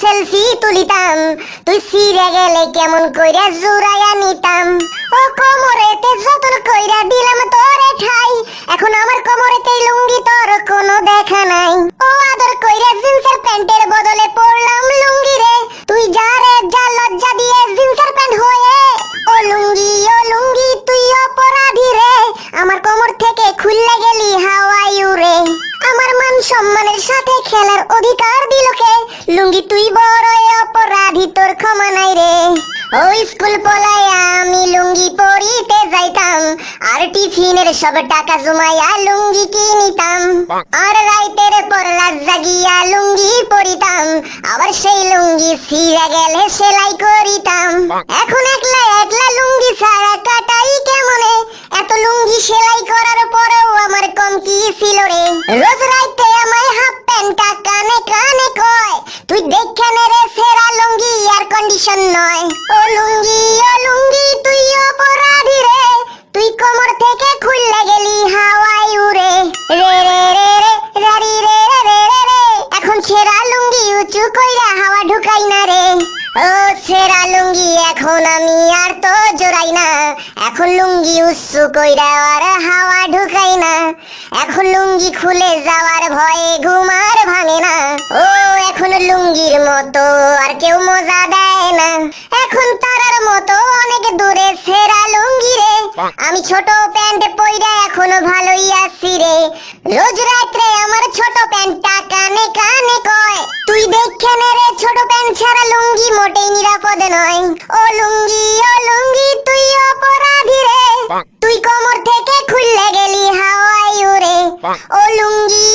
Selfie তুলিতাম, তুই সিরে গেলে কেমন কইরা জুড়াইয়া নিতাম। ও কোমরেতে যতন কইরা দিলাম তোরে ঠাই, এখন আমার কোমরেতে লুঙ্গি তোর কোনো দেখা নাই। ও আদর কইরা জিন্সের প্যান্টের বদলে পরলাম লুঙ্গি রে, তুই যা রে যা লজ্জা দিয়ে জিন্সের প্যান্ট হয়ে। ও লুঙ্গি তুই অপরাধী রে, আমার কোমর থেকে খুললে গেলি হাওয়ায় উড়ে। আমার মান সম্মানের সাথে খেলার অধিকার দিল কে, লুঙ্গি তুই বড়ই অপরাধী, তোর ক্ষমা নাই রে। ও স্কুল পলাইয়া আমি লুঙ্গি পরিতে যাইতাম, আর টিফিনের সব টাকা জমাইয়া লুঙ্গি কিনিতাম। আর রাইতের পর রাত জাগিয়া লুঙ্গি পরিতাম, আবার সেই লুঙ্গি ছিঁড়ে গেলে সেলাই করিতাম। এখন একলা একলা লুঙ্গি ছাড়া কাটাই কেমনে, এত লুঙ্গি সেলাই করার পরেও আমার কম কি ছিল রে। রোজ রাইতে আমায় হাফ প্যান্টটা কানে কানে কয়, তুই দেখে নে রে সেরা লুঙ্গি এয়ার কন্ডিশন নয়। ও লুঙ্গি তুই অপরাধী রে, তুই কোমর থেকে খুললে গেলি হাওয়ায় উড়ে। রে রে রে রে রারি রে রে রে রে, এখন ছেঁড়া লুঙ্গি উঁচু কইরা হাওয়া ঢুকাই না রে। ও ছেঁড়া লুঙ্গি এখন আমি আর তো জোড়াই না, এখন লুঙ্গি উঁচু কইরা আর হাওয়া ঢুকাই না। এখন লুঙ্গি খুলে যাওয়ার ভয়ে ঘুম আর ভাঙে না। ও এখন লুঙ্গির মতো আর কেউ মজা দেয় না, এখন তারার মতো অনেক দূরে ছেঁড়া লুঙ্গি রে। আমি ছোট প্যান্ট পইরা এখনো ভালোই আছি রে, রোজ রাত্রে আমার ছোট প্যান্টটা কানে কানে কয়, তুই দেখে নে রে ছোট প্যান্ট ছাড়া লুঙ্গি মোটেই নিরাপদ নয়। ও লুঙ্গি তুই অপরাধী রে, তুই কোমর থেকে খুললে গেলি হাওয়ায় উড়ে। ও লুঙ্গি